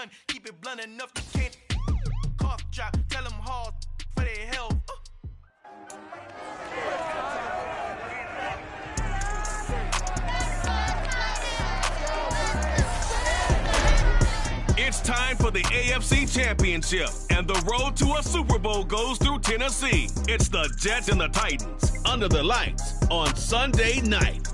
done. Keep it blunt enough, you can't cough drop. Tell them hard for their health. It's time for the AFC Championship, and the road to a Super Bowl goes through Tennessee. It's the Jets and the Titans, under the lights, on Sunday night.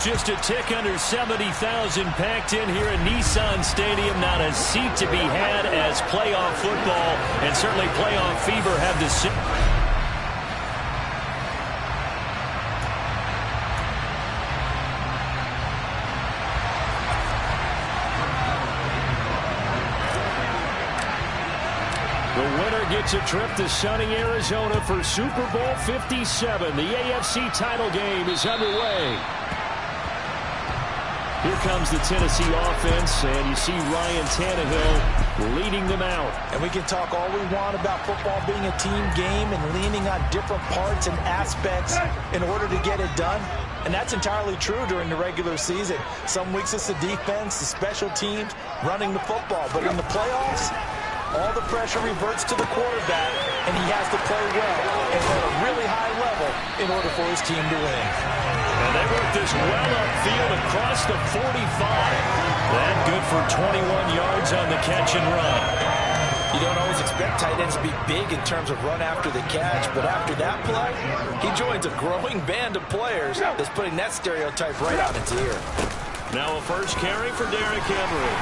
Just a tick under 70,000 packed in here at Nissan Stadium. Not a seat to be had as playoff football and certainly playoff fever have the... The winner gets a trip to sunny Arizona for Super Bowl 57. The AFC title game is underway. Here comes the Tennessee offense, and you see Ryan Tannehill leading them out. And we can talk all we want about football being a team game and leaning on different parts and aspects in order to get it done. And that's entirely true during the regular season. Some weeks it's the defense, the special teams, running the football. But in the playoffs, all the pressure reverts to the quarterback, and he has to play well and at a really high level in order for his team to win. And they work this well upfield across the 45. That good for 21 yards on the catch and run. You don't always expect tight ends to be big in terms of run after the catch, but after that play, he joins a growing band of players that's putting that stereotype right on its ear. Now a first carry for Derrick Henry.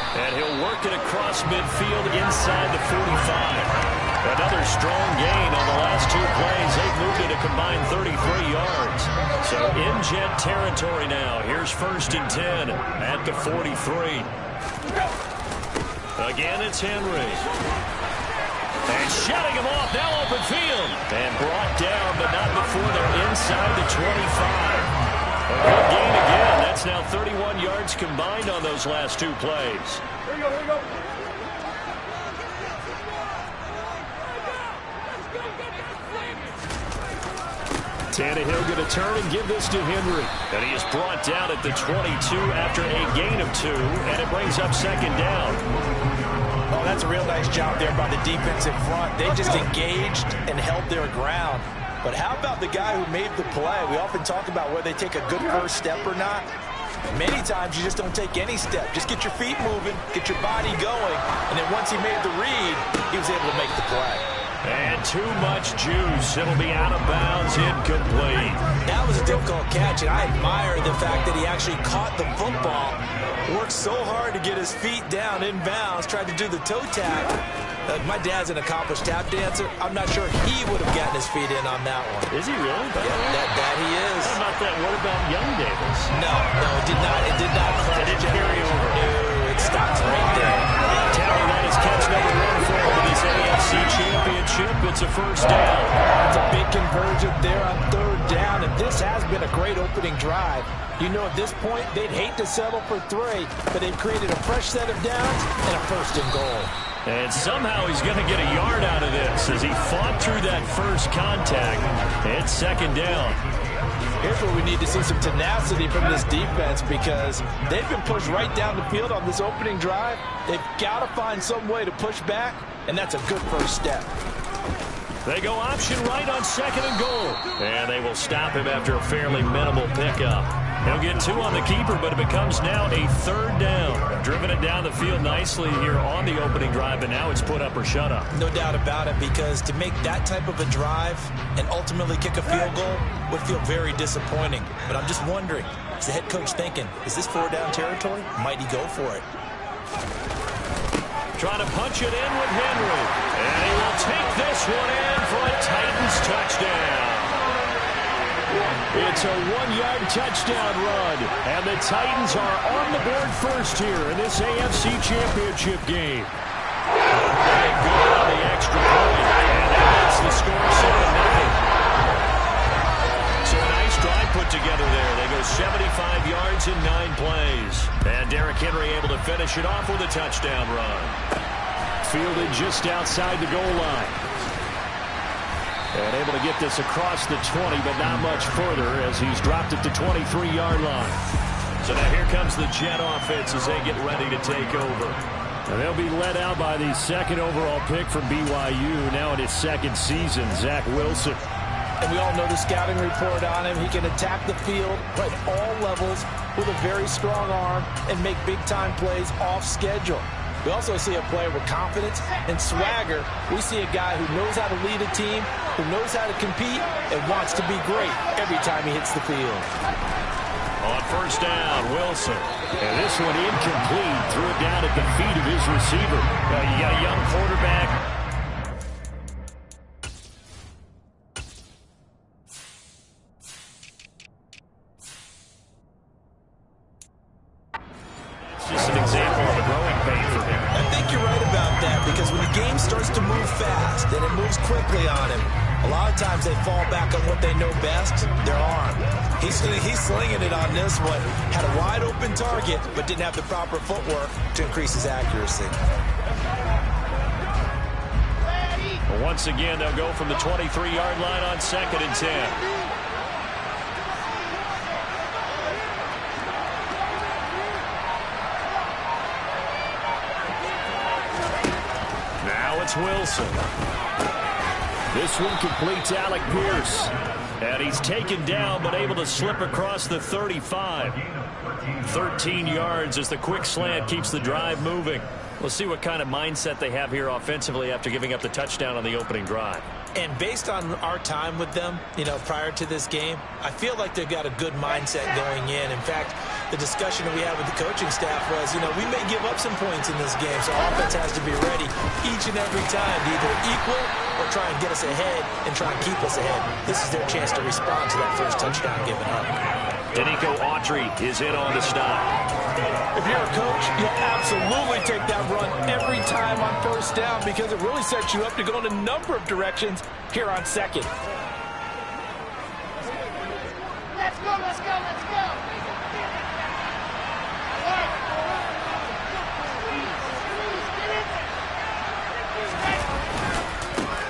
And he'll work it across midfield inside the 45. Another strong gain on the last two plays. They've moved it a combined 33 yards. So in Jet territory now. Here's 1st and 10 at the 43. Again, it's Henry. And shutting him off, now open field. And brought down, but not before they're inside the 25. A good gain again. That's now 31 yards combined on those last two plays. Here we go. Tannehill going to turn and give this to Henry. And he is brought down at the 22 after a gain of 2, and it brings up 2nd down. Oh, that's a real nice job there by the defensive front. They just engaged and held their ground. But how about the guy who made the play? We often talk about whether they take a good first step or not. Many times you just don't take any step. Just get your feet moving, get your body going, and then once he made the read, he was able to make the play. And too much juice. It'll be out of bounds, incomplete. That was a difficult catch, and I admire the fact that he actually caught the football, worked so hard to get his feet down in bounds, tried to do the toe tap. My dad's an accomplished tap dancer. I'm not sure he would have gotten his feet in on that one. Is he really? Yeah, that he is. What about that? What about Young Davis? No, it did not. It did not. It didn't carry over. No, it stops right there. Tally, that is catch number 1 for this AFC Championship. It's a first down. It's a big conversion there on 3rd down, and this has been a great opening drive. You know, at this point, they'd hate to settle for 3, but they've created a fresh set of downs and a 1st and goal. And somehow he's going to get a yard out of this as he fought through that first contact. It's 2nd down. Here's where we need to see some tenacity from this defense because they've been pushed right down the field on this opening drive. They've got to find some way to push back, and that's a good first step. They go option right on 2nd and goal. And they will stop him after a fairly minimal pickup. He'll get 2 on the keeper, but it becomes now a 3rd down. Driven it down the field nicely here on the opening drive, and now it's put up or shut up. No doubt about it, because to make that type of a drive and ultimately kick a field goal would feel very disappointing. But I'm just wondering, is the head coach thinking, is this 4-down territory? Might he go for it? Trying to punch it in with Henry. And he will take this one in for a Titans touchdown. It's a 1-yard touchdown run. And the Titans are on the board first here in this AFC Championship game. Very good on the extra point. And that's the score, 7-0. So a nice drive put together there. They go 75 yards in 9 plays. And Derrick Henry able to finish it off with a touchdown run. Fielded just outside the goal line. And able to get this across the 20, but not much further as he's dropped it to 23-yard line. So now here comes the Jet offense as they get ready to take over. And they'll be led out by the second overall pick from BYU, now in his second season, Zach Wilson. And we all know the scouting report on him. He can attack the field at all levels with a very strong arm and make big-time plays off schedule. We also see a player with confidence and swagger. We see a guy who knows how to lead a team, who knows how to compete, and wants to be great every time he hits the field. On first down, Wilson. And this one incomplete. Threw it down at the feet of his receiver. You got a young quarterback. Just an example of a growing pain for him. I think you're right about that, because when the game starts to move fast and it moves quickly on him, a lot of times they fall back on what they know best, their arm. He's slinging it on this one. Had a wide open target, but didn't have the proper footwork to increase his accuracy. Well, once again, they'll go from the 23-yard line on 2nd and 10. Now it's Wilson. This one completes Alec Pierce. And he's taken down but able to slip across the 35. 13 yards as the quick slant keeps the drive moving. We'll see what kind of mindset they have here offensively after giving up the touchdown on the opening drive. And based on our time with them, prior to this game, I feel like they've got a good mindset going in. In fact, the discussion that we had with the coaching staff was, we may give up some points in this game, so offense has to be ready each and every time to either equal or try and get us ahead and try and keep us ahead. This is their chance to respond to that first touchdown given up. Denico Autry is in on the stop. If you're a coach, you'll absolutely take that run every time on first down because it really sets you up to go in a number of directions here on second. Let's go, let's go, let's go.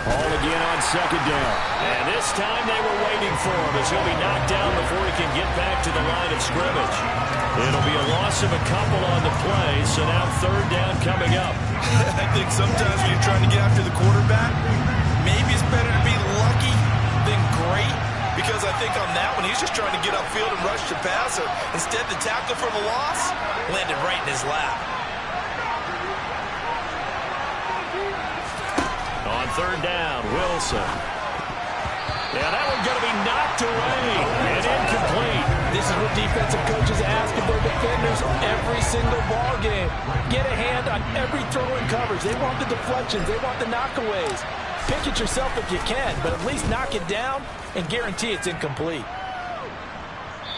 Ball again on 2nd down. And this time they were waiting for him as he'll be knocked down before he can get back to the line of scrimmage. It'll be a loss of a couple on the play, so now 3rd down coming up. I think sometimes when you're trying to get after the quarterback, maybe it's better to be lucky than great, because I think on that one, he's just trying to get upfield and rush the passer. Instead, the tackle for the loss landed right in his lap. On 3rd down, Wilson. Yeah, that one's going to be knocked away and incomplete. This is what defensive coaches ask of their defenders every single ball game. Get a hand on every throw in coverage. They want the deflections. They want the knockaways. Pick it yourself if you can, but at least knock it down and guarantee it's incomplete.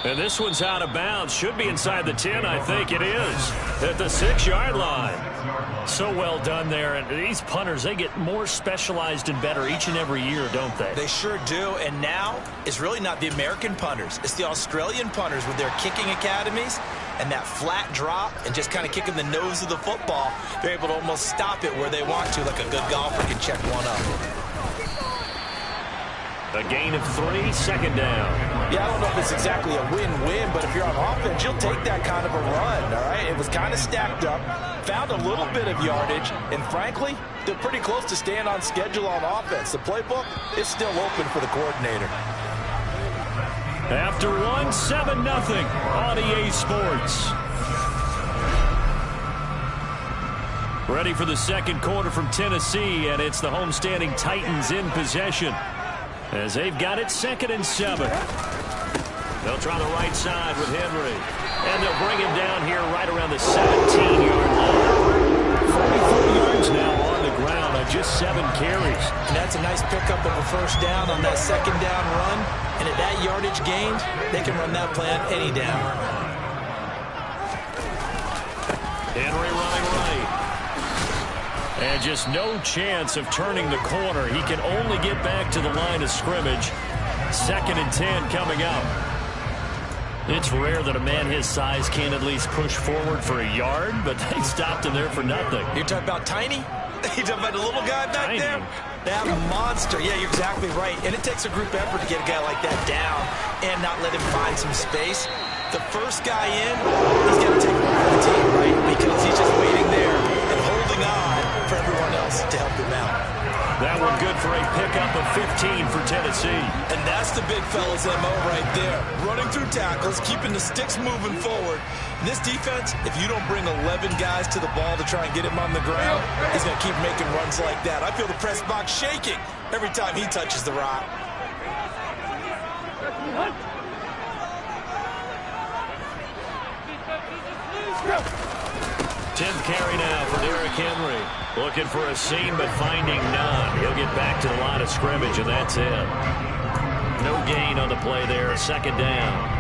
And this one's out of bounds. Should be inside the 10, I think it is. At the 6-yard line. So well done there. And these punters, they get more specialized and better each and every year, don't they? They sure do. And now it's really not the American punters. It's the Australian punters with their kicking academies and that flat drop and just kind of kicking the nose of the football. They're able to almost stop it where they want to, like a good golfer can check one up. A gain of 3, 2nd down. Yeah, I don't know if it's exactly a win-win, but if you're on offense, you'll take that kind of a run, all right? It was kind of stacked up, found a little bit of yardage, and frankly, they're pretty close to staying on schedule on offense. The playbook is still open for the coordinator. After one, 7-0 on EA Sports. Ready for the second quarter from Tennessee, and it's the homestanding Titans in possession, as they've got it 2nd and 7. They'll try the right side with Henry. And they'll bring him down here right around the 17-yard line. 44 yards now on the ground on just 7 carries. And that's a nice pickup of a first down on that 2nd down run. And at that yardage gained, they can run that play on any down. Henry running right. And just no chance of turning the corner. He can only get back to the line of scrimmage. 2nd and 10 coming up. It's rare that a man his size can't at least push forward for a yard, but they stopped him there for nothing. You're talking about tiny? You talking about the little guy back there? That monster. Yeah, you're exactly right. And it takes a group effort to get a guy like that down and not let him find some space. The first guy in, he's got to take one for the team, right? Because he's just waiting there and holding on for everyone else to help him out. That one good for a pickup of 15 for Tennessee. And that's the big fella's MO right there. Running through tackles, keeping the sticks moving forward. In this defense, if you don't bring 11 guys to the ball to try and get him on the ground, he's going to keep making runs like that. I feel the press box shaking every time he touches the rock. Tenth carry now for Derrick Henry. Looking for a seam, but finding none. He'll get back to the line of scrimmage, and that's it. No gain on the play there. Second down.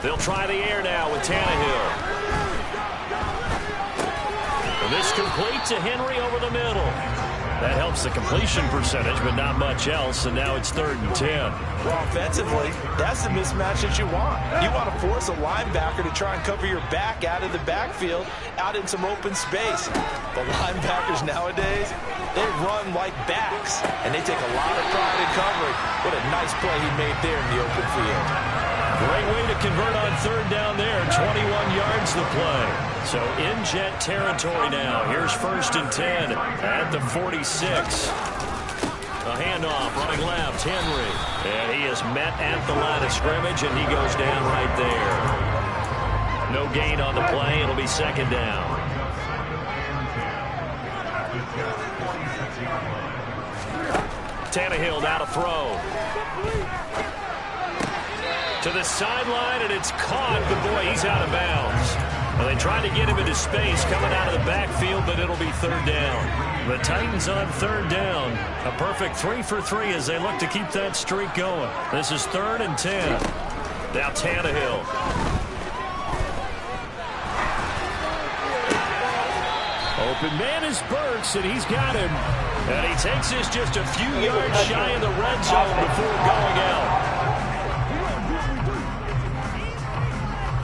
They'll try the air now with Tannehill. And this complete to Henry over the middle. That helps the completion percentage, but not much else, and now it's 3rd and 10. Well, offensively, that's the mismatch that you want. You want to force a linebacker to try and cover your back out of the backfield, out in some open space. The linebackers nowadays, they run like backs, and they take a lot of pride in covering. What a nice play he made there in the open field. Great way to convert on 3rd down there. 21 yards the play. So in Jet territory now. Here's 1st and 10 at the 46. A handoff running left. Henry. And he is met at the line of scrimmage, and he goes down right there. No gain on the play. It'll be 2nd down. Tannehill now to throw. To the sideline, and it's caught, but boy, he's out of bounds. Well, they tried to get him into space coming out of the backfield, but it'll be 3rd down. The Titans on 3rd down. A perfect 3 for 3 as they look to keep that streak going. This is 3rd and 10. Now Tannehill. Open man is Burks, and he's got him. And he takes this just a few yards shy of the red zone before going out.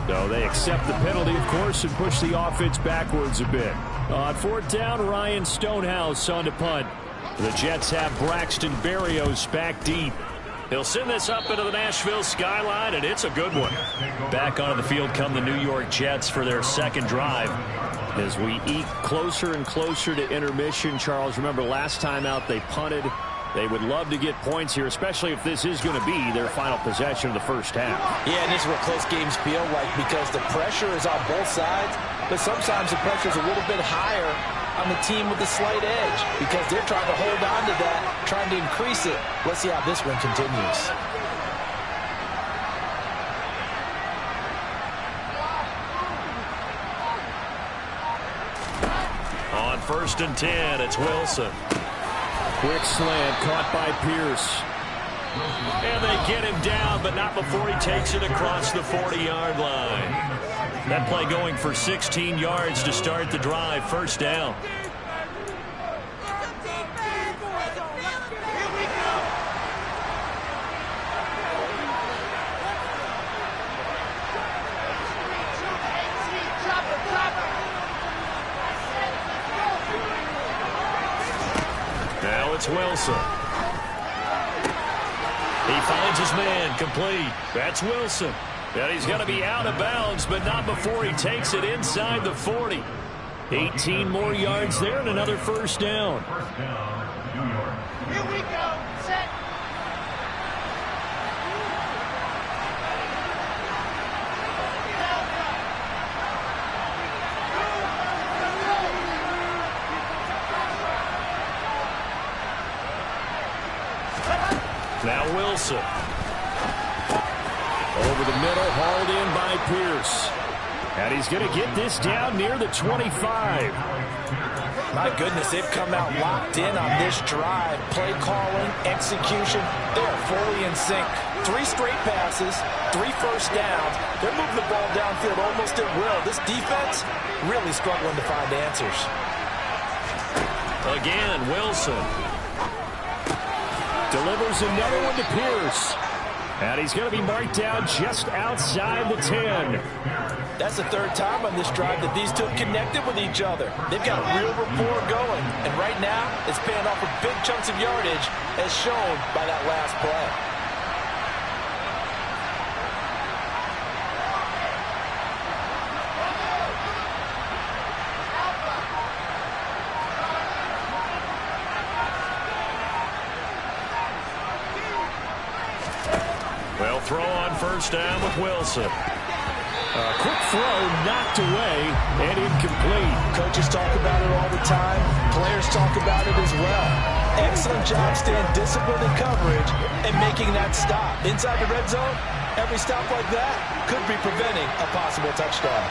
No, they accept the penalty, of course, and push the offense backwards a bit. On 4th down, Ryan Stonehouse on to punt. The Jets have Braxton Berrios back deep. He'll send this up into the Nashville skyline, and it's a good one. Back onto the field come the New York Jets for their 2nd drive. As we eke closer and closer to intermission, Charles, remember last time out they punted. They would love to get points here, especially if this is going to be their final possession of the first half. Yeah, and this is what close games feel like because the pressure is on both sides, but sometimes the pressure is a little bit higher on the team with the slight edge because they're trying to hold on to that, trying to increase it. Let's see how this one continues. On 1st and 10, it's Wilson. Quick slant caught by Pierce. And they get him down, but not before he takes it across the 40-yard line. That play going for 16 yards to start the drive. 1st down. Now it's Wilson. He finds his man, complete. That's Wilson. And he's going to be out of bounds, but not before he takes it inside the 40. 18 more yards there and another 1st down. Here we go. Set. Now Wilson. Over the middle, hauled in by Pierce. And he's going to get this down near the 25. My goodness, they've come out locked in on this drive. Play calling, execution, they're fully in sync. 3 straight passes, 3 first downs. They're moving the ball downfield almost at will. This defense really struggling to find answers. Again, Wilson. Delivers another one to Pierce. And he's going to be marked down just outside the 10. That's the third time on this drive that these two have connected with each other. They've got a real rapport going, and right now it's paying off with big chunks of yardage as shown by that last play. Well, throw on first down with Wilson. A quick throw knocked away and incomplete. Coaches talk about it all the time. Players talk about it as well. Excellent job staying disciplined in coverage and making that stop. Inside the red zone, every stop like that could be preventing a possible touchdown.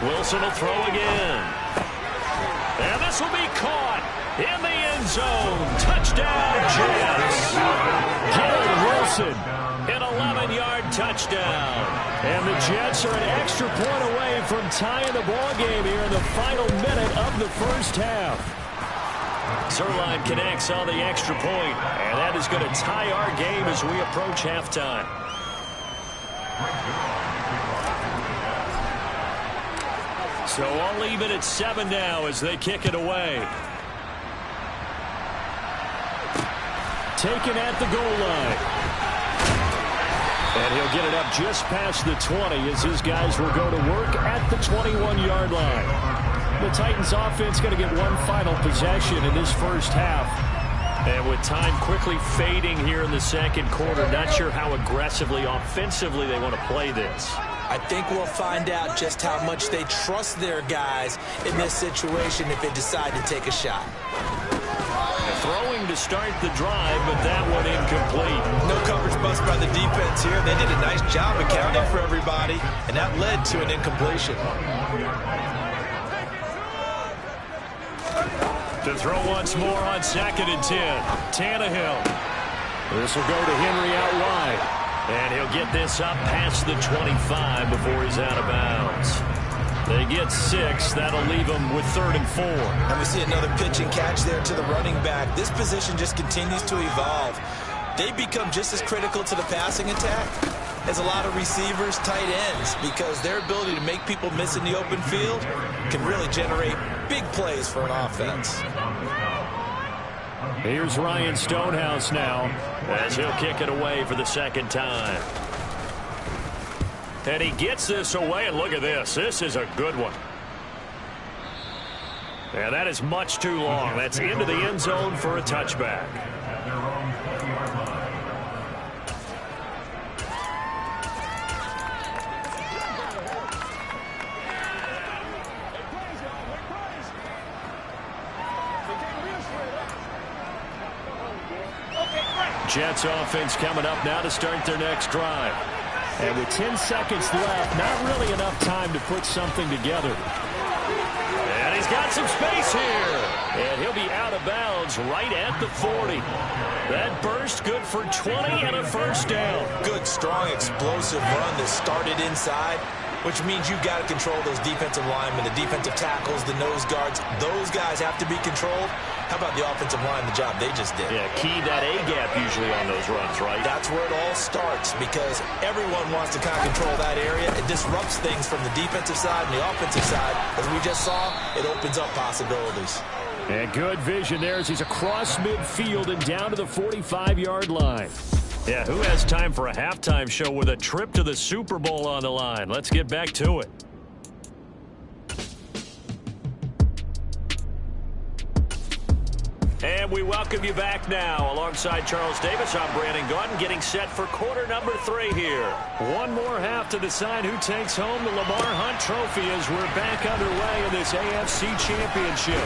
Wilson will throw again. And this will be caught in the end zone. Touchdown, Jets. Garrett Wilson, an 11-yard touchdown. And the Jets are an extra point away from tying the ball game here in the final minute of the first half. Zuerlein connects on the extra point, and that is going to tie our game as we approach halftime. So I'll leave it at 7 now as they kick it away. Taken at the goal line. And he'll get it up just past the 20 as his guys will go to work at the 21-yard line. The Titans offense going to get one final possession in this first half. And with time quickly fading here in the second quarter, not sure how aggressively, offensively they want to play this. I think we'll find out just how much they trust their guys in this situation if they decide to take a shot. Throwing to start the drive, but that one incomplete. No coverage bust by the defense here. They did a nice job accounting for everybody, and that led to an incompletion. To throw once more on 2nd and 10. Tannehill. This will go to Henry out wide. And he'll get this up past the 25 before he's out of bounds. They get 6. That'll leave them with 3rd and 4. And we see another pitch and catch there to the running back. This position just continues to evolve. They become just as critical to the passing attack as a lot of receivers, tight ends, because their ability to make people miss in the open field can really generate big plays for an offense. Here's Ryan Stonehouse now as he'll kick it away for the second time. And he gets this away, and look at this. This is a good one. And that is much too long. That's into the end zone for a touchback. Jets offense coming up now to start their next drive. And with 10 seconds left, not really enough time to put something together. And he's got some space here. And he'll be out of bounds right at the 40. That burst good for 20 and a first down. Good, strong, explosive run that started inside, which means you've got to control those defensive linemen, the defensive tackles, the nose guards. Those guys have to be controlled. How about the offensive line, the job they just did? Yeah, key that A-gap usually on those runs, right? That's where it all starts, because everyone wants to kind of control that area. It disrupts things from the defensive side and the offensive side. As we just saw, it opens up possibilities. And good vision there as he's across midfield and down to the 45-yard line. Yeah, who has time for a halftime show with a trip to the Super Bowl on the line? Let's get back to it. And we welcome you back now. Alongside Charles Davis, I'm Brandon Gaudin, getting set for quarter number 3 here. One more half to decide who takes home the Lamar Hunt Trophy as we're back underway in this AFC Championship.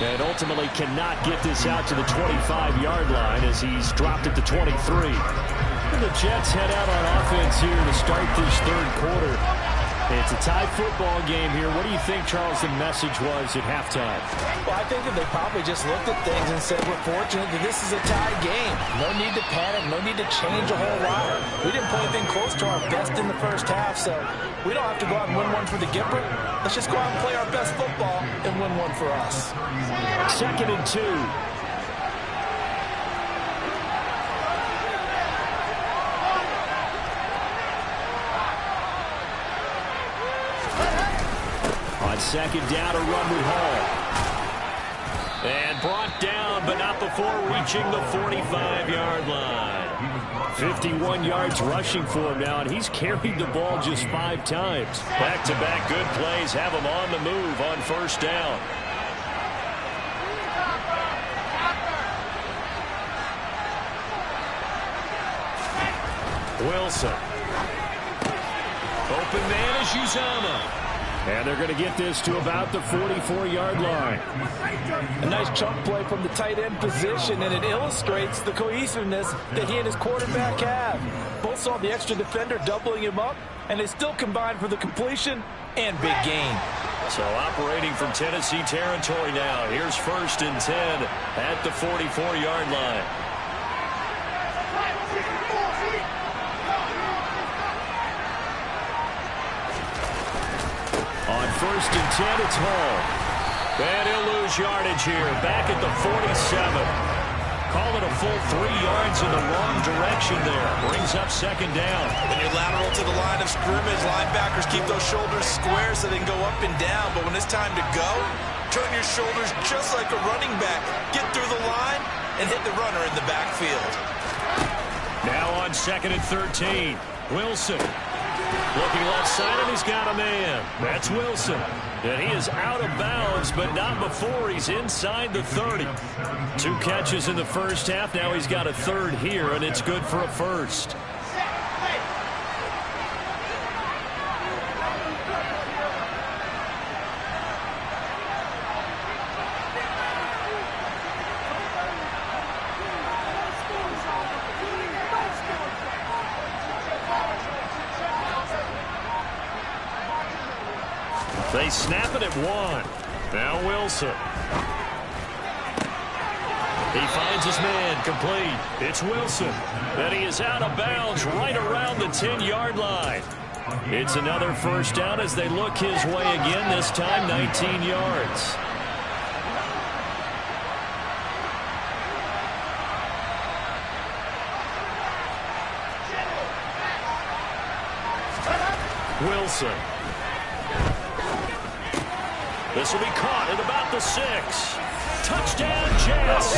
And ultimately cannot get this out to the 25-yard line as he's dropped it to 23. And the Jets head out on offense here to start this third quarter. It's a tie football game here. What do you think, Charles, the message was at halftime? Well, I think that they probably just looked at things and said, we're fortunate that this is a tie game. No need to panic. No need to change a whole lot. We didn't play anything close to our best in the first half, so we don't have to go out and win one for the Gipper. Let's just go out and play our best football and win one for us. 2nd and 2. second down, a run with Hall. And brought down, but not before reaching the 45-yard line. 51 yards rushing for him now, and he's carried the ball just 5 times. Back-to-back good plays have him on the move on first down. Wilson. Open man is Uzomah. And they're going to get this to about the 44-yard line. A nice chunk play from the tight end position, and it illustrates the cohesiveness that he and his quarterback have. Both saw the extra defender doubling him up, and they still combined for the completion and big gain. So operating from Tennessee territory now. Here's 1st and 10 at the 44-yard line. On 1st and 10, it's Hall. And he'll lose yardage here. Back at the 47. Call it a full 3 yards in the wrong direction there. Brings up second down. When you're lateral to the line of scrimmage, linebackers keep those shoulders square so they can go up and down. But when it's time to go, turn your shoulders just like a running back. Get through the line and hit the runner in the backfield. Now on 2nd and 13. Wilson. Looking left side, and he's got a man. That's Wilson. And he is out of bounds, but not before he's inside the 30. 2 catches in the first half. Now he's got a 3rd here, and it's good for a 1st. They snap it at 1. Now Wilson. He finds his man complete. It's Wilson. And he is out of bounds right around the 10-yard line. It's another first down as they look his way again, this time 19 yards. Wilson. This will be caught at about the 6. Touchdown, Jets.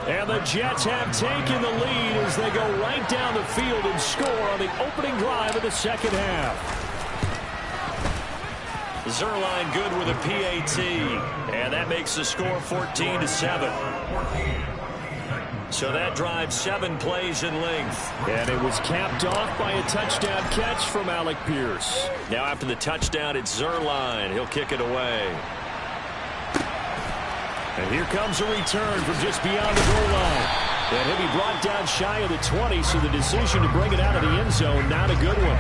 And the Jets have taken the lead as they go right down the field and score on the opening drive of the second half. Zuerlein good with a PAT. And that makes the score 14-7. So that drives 7 plays in length. And it was capped off by a touchdown catch from Alec Pierce. Now after the touchdown, it's Zuerlein. He'll kick it away. And here comes a return from just beyond the goal line. And he'll be brought down shy of the 20, so the decision to bring it out of the end zone, not a good one.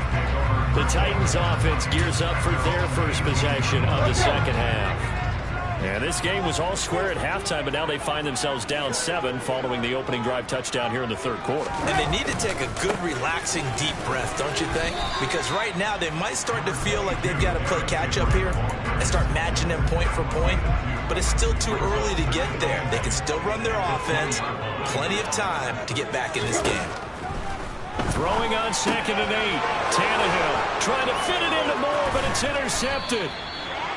The Titans offense gears up for their first possession of the second half. And this game was all square at halftime, but now they find themselves down 7 following the opening drive touchdown here in the 3rd quarter. And they need to take a good, relaxing, deep breath, don't you think? Because right now they might start to feel like they've got to play catch-up here and start matching them point for point. But it's still too early to get there. They can still run their offense. Plenty of time to get back in this game. Throwing on 2nd and 8. Tannehill trying to fit it into Moore, but it's intercepted.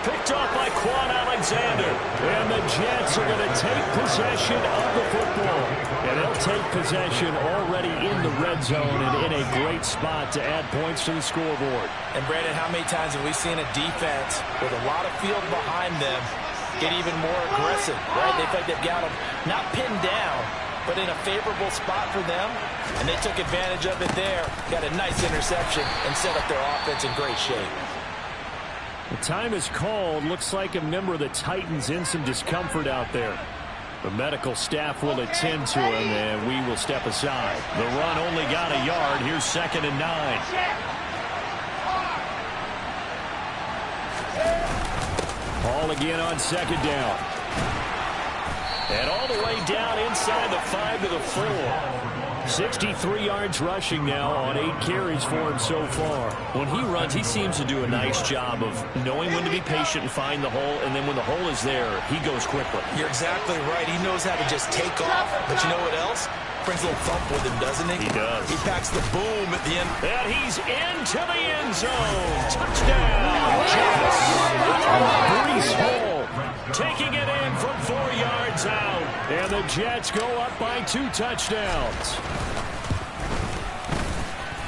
Picked off by Quan Alexander. And the Jets are going to take possession of the football. And they'll take possession already in the red zone and in a great spot to add points to the scoreboard. And Brandon, how many times have we seen a defense with a lot of field behind them get even more aggressive, right? They feel like they've got them not pinned down, but in a favorable spot for them. And they took advantage of it there. Got a nice interception and set up their offense in great shape. The time is called. Looks like a member of the Titans in some discomfort out there. The medical staff will attend to him, and we will step aside. The run only got a yard. Here's 2nd and 9. Ball again on 2nd down. And all the way down inside the 5 to the 4. 63 yards rushing now on 8 carries for him so far. When he runs, he seems to do a nice job of knowing when to be patient and find the hole, and then when the hole is there, he goes quickly. You're exactly right. He knows how to just take off, but you know what else? brings a little thump with him, doesn't he? He does. He packs the boom at the end. And he's into the end zone. Touchdown, Jets. Breece Hall taking it in from 4 yards out. And the Jets go up by 2 touchdowns.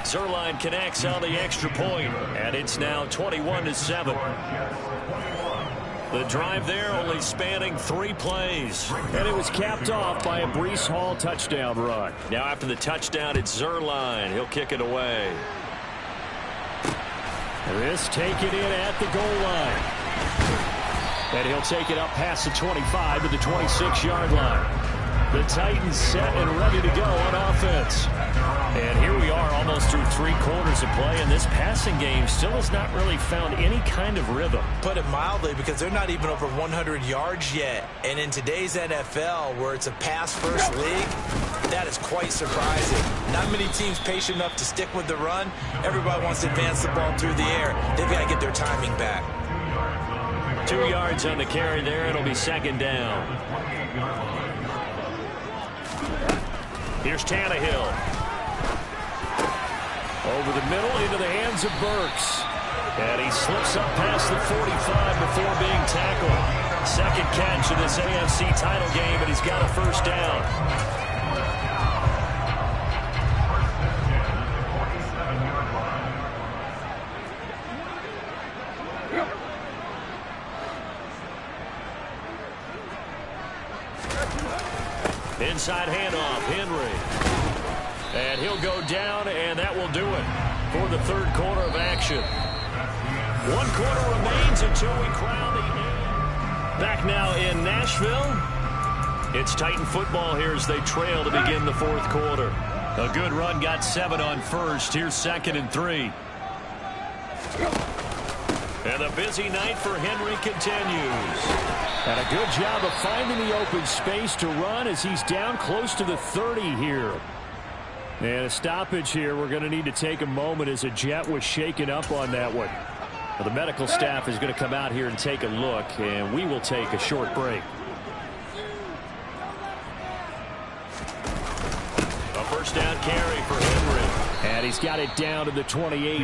Zuerlein connects on the extra point, and it's now 21-7. The drive there only spanning 3 plays. And it was capped off by a Breece Hall touchdown run. Now after the touchdown, it's Zuerlein. He'll kick it away. This taken in at the goal line. And he'll take it up past the 25 to the 26-yard line. The Titans set and ready to go on offense. And here we are almost through 3 quarters of play, and this passing game still has not really found any kind of rhythm. Put it mildly, because they're not even over 100 yards yet. And in today's NFL, where it's a pass-first league, that is quite surprising. Not many teams patient enough to stick with the run. Everybody wants to advance the ball through the air. They've got to get their timing back. 2 yards on the carry there. It'll be 2nd down. Here's Tannehill. Over the middle into the hands of Burks. And he slips up past the 45 before being tackled. 2nd catch in this AFC title game, and he's got a 1st down. Inside handoff, Henry. And he'll go down, and that will do it for the 3rd quarter of action. 1 quarter remains until we crown the end. Back now in Nashville. It's Titan football here as they trail to begin the 4th quarter. A good run, got 7 on first. Here's 2nd and 3. And a busy night for Henry continues. And a good job of finding the open space to run as he's down close to the 30 here. And a stoppage here. We're going to need to take a moment as a Jet was shaken up on that one. Well, the medical staff is going to come out here and take a look, and we will take a short break. A 1st down carry for Henry. And he's got it down to the 28. He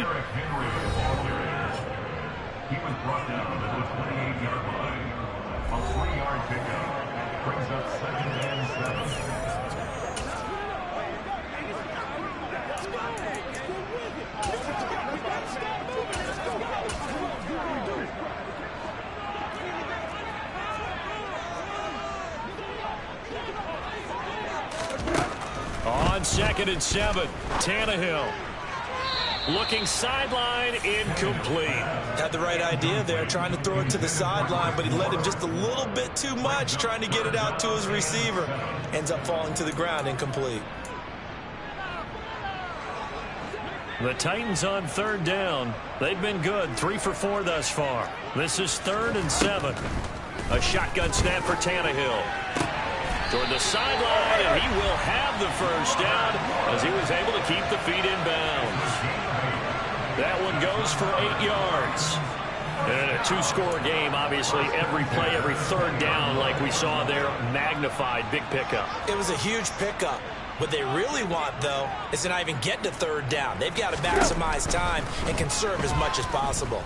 was brought down to the 28-yard line. A 3-yard pickup brings up 2nd and 7. On 2nd and 7, Tannehill. Looking sideline, incomplete. Had the right idea there, trying to throw it to the sideline, but he let him just a little bit too much, trying to get it out to his receiver. Ends up falling to the ground, incomplete. The Titans on 3rd down. They've been good, 3 for 4 thus far. This is 3rd and 7. A shotgun snap for Tannehill. Toward the sideline, and he will have the 1st down as he was able to keep the feet in bounds. That one goes for 8 yards. And in a 2-score game, obviously, every play, every 3rd down, like we saw there, magnified, big pickup. It was a huge pickup. What they really want, though, is to not even get to 3rd down. They've got to maximize time and conserve as much as possible.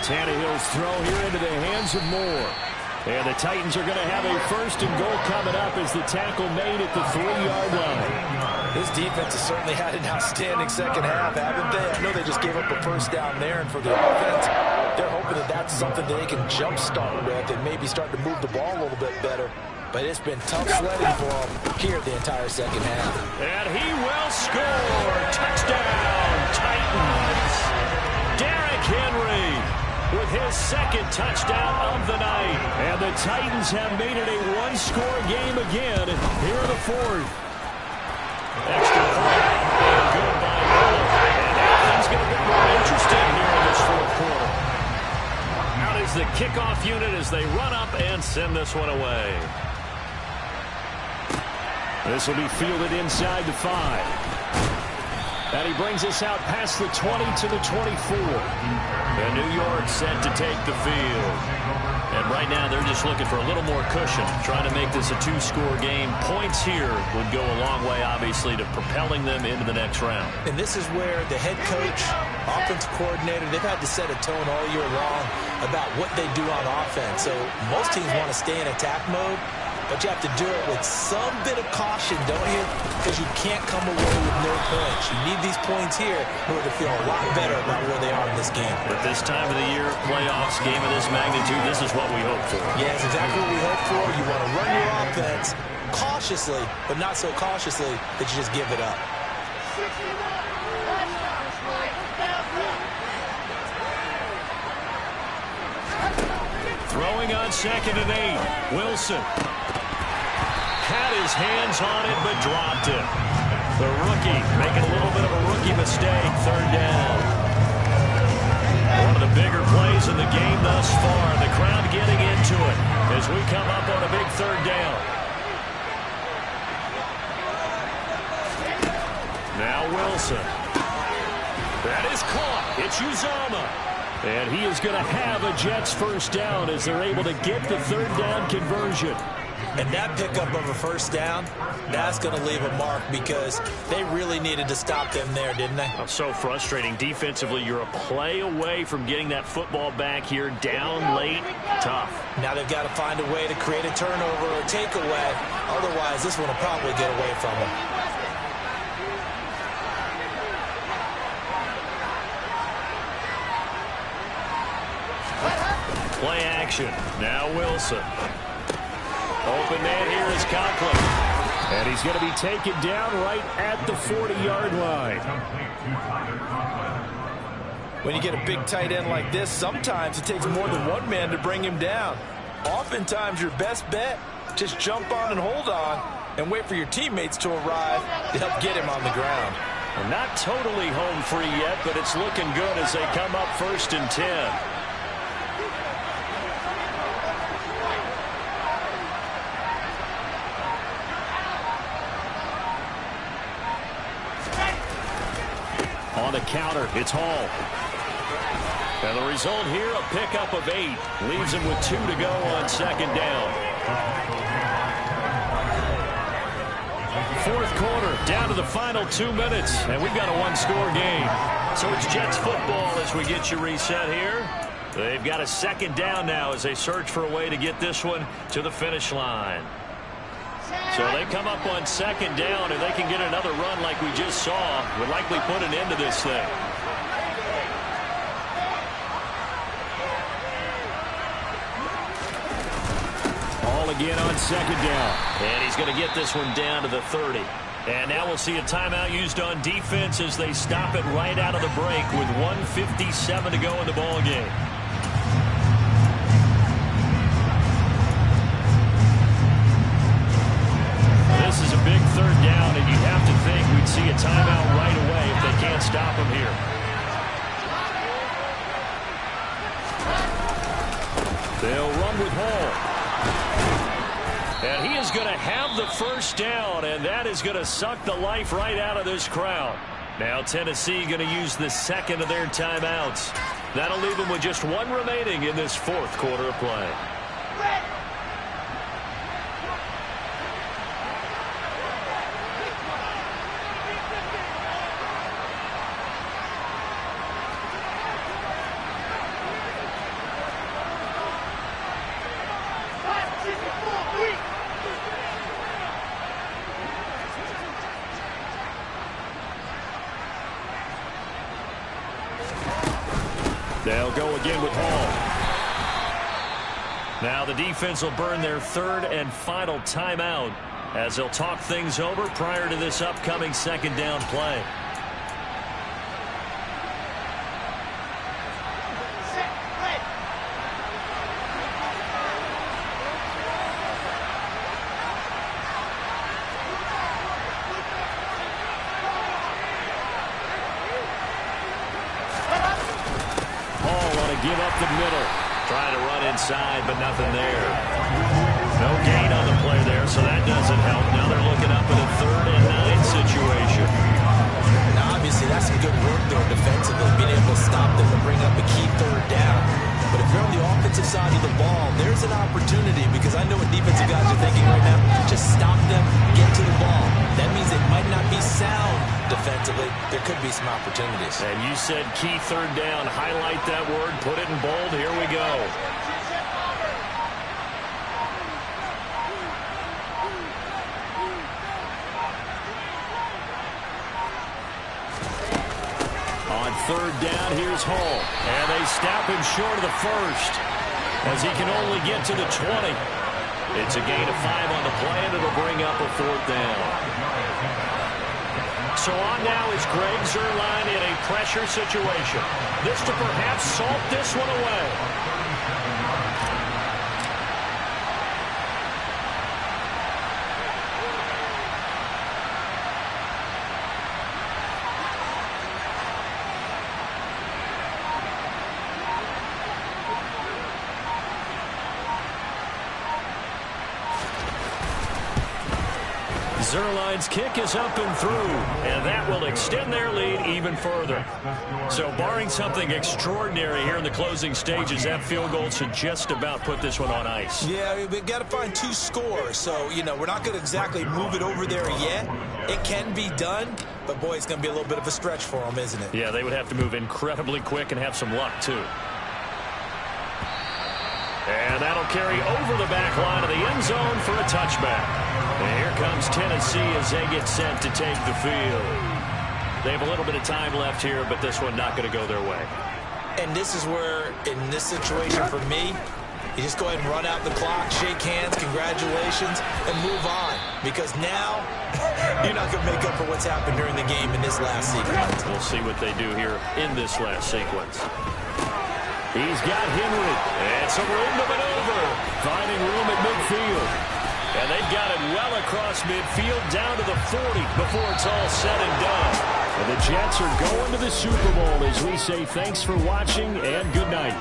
Tannehill's throw here into the hands of Moore. And the Titans are going to have a 1st and goal coming up as the tackle made at the 3-yard line. This defense has certainly had an outstanding 2nd half, haven't they? I know they just gave up a 1st down there, and for the offense, they're hoping that that's something that they can jumpstart with and maybe start to move the ball a little bit better. But it's been tough sledding for them here the entire 2nd half. And he will score. Touchdown, Titans. Derrick Henry with his 2nd touchdown of the night. And the Titans have made it a 1-score game again here in the 4th. Extra point. And good by Miller. And now things going to get more interesting here in this 4th quarter. Out is the kickoff unit as they run up and send this one away. This will be fielded inside the 5. And he brings us out past the 20 to the 24. And New York set to take the field. And right now they're just looking for a little more cushion, trying to make this a two-score game. Points here would go a long way, obviously, to propelling them into the next round. And this is where the head coach, offensive coordinator, they've had to set a tone all year long about what they do on offense. So most teams want to stay in attack mode, but you have to do it with some bit of caution, don't you? Because you can't come away with no points. You need these points here in order to feel a lot better about where they are in this game. But this time of the year, playoffs, game of this magnitude, this is what we hope for. Yeah, it's exactly what we hope for. You want to run your offense cautiously, but not so cautiously that you just give it up. Throwing on 2nd and 8. Wilson had his hands on it, but dropped it. The rookie making a little bit of a rookie mistake. 3rd down. One of the bigger plays in the game thus far. The crowd getting into it as we come up on a big 3rd down. Now Wilson. That is caught. It's Uzomah. And he is going to have a Jets 1st down as they're able to get the 3rd down conversion. And that pickup of a 1st down, that's going to leave a mark because they really needed to stop them there, didn't they? So frustrating. Defensively, you're a play away from getting that football back here. Down late, tough. Now they've got to find a way to create a turnover or takeaway. Otherwise, this one will probably get away from them. Play action. Now Wilson. Open man here is Conklin. And he's going to be taken down right at the 40-yard line. When you get a big tight end like this, sometimes it takes more than one man to bring him down. Oftentimes, your best bet, just jump on and hold on and wait for your teammates to arrive to help get him on the ground. Well, not totally home free yet, but it's looking good as they come up 1st and 10. On the counter, it's Hall. And the result here, a pickup of 8. Leaves him with 2 to go on 2nd down. 4th quarter, down to the final 2 minutes, and we've got a one-score game. So it's Jets football as we get you reset here. They've got a 2nd down now as they search for a way to get this one to the finish line. So they come up on 2nd down, and they can get another run like we just saw. Would likely put an end to this thing. All again on 2nd down. And he's going to get this one down to the 30. And now we'll see a timeout used on defense as they stop it right out of the break with 1:57 to go in the ball game. This is a big 3rd down, and you'd have to think we'd see a timeout right away if they can't stop him here. They'll run with Hall. And he is going to have the 1st down, and that is going to suck the life right out of this crowd. Now Tennessee going to use the 2nd of their timeouts. That'll leave them with just 1 remaining in this 4th quarter of play. They'll go again with Hall. Now the defense will burn their 3rd and final timeout as they'll talk things over prior to this upcoming 2nd down play. Give up the middle. Trying to run inside, but nothing there. No gain on the play there, so that doesn't help. Now they're looking up at a 3rd and 9 situation. Now, obviously, that's some good work there defensively, being able to stop them and bring up a key 3rd down. But if you're on the offensive side of the ball, there's offensively, there could be some opportunities. And you said key third down. Highlight that word. Put it in bold. Here we go. On third down, here's Hall. And they stop him short of the first as he can only get to the 20. It's a gain of 5 on the play, and it'll bring up a fourth down. So on now is Greg Zuerlein in a pressure situation. This to perhaps salt this one away. Zuerlein's kick is up and through, and that will extend their lead even further. So barring something extraordinary here in the closing stages, that field goal should just about put this one on ice. Yeah, we've got to find 2 scores. So, you know, we're not going to exactly move it over there yet. It can be done, but, boy, it's going to be a little bit of a stretch for them, isn't it? Yeah, they would have to move incredibly quick and have some luck, too. And that'll carry over the back line of the end zone for a touchback. And here comes Tennessee as they get set to take the field. They have a little bit of time left here, but this one not going to go their way. And this is where, in this situation for me, you just go ahead and run out the clock, shake hands, congratulations, and move on. Because now, you're not going to make up for what's happened during the game in this last sequence. We'll see what they do here in this last sequence. He's got Henry, and some room to maneuver, finding room at midfield. And they've got it well across midfield, down to the 40 before it's all said and done. And the Jets are going to the Super Bowl as we say thanks for watching and good night.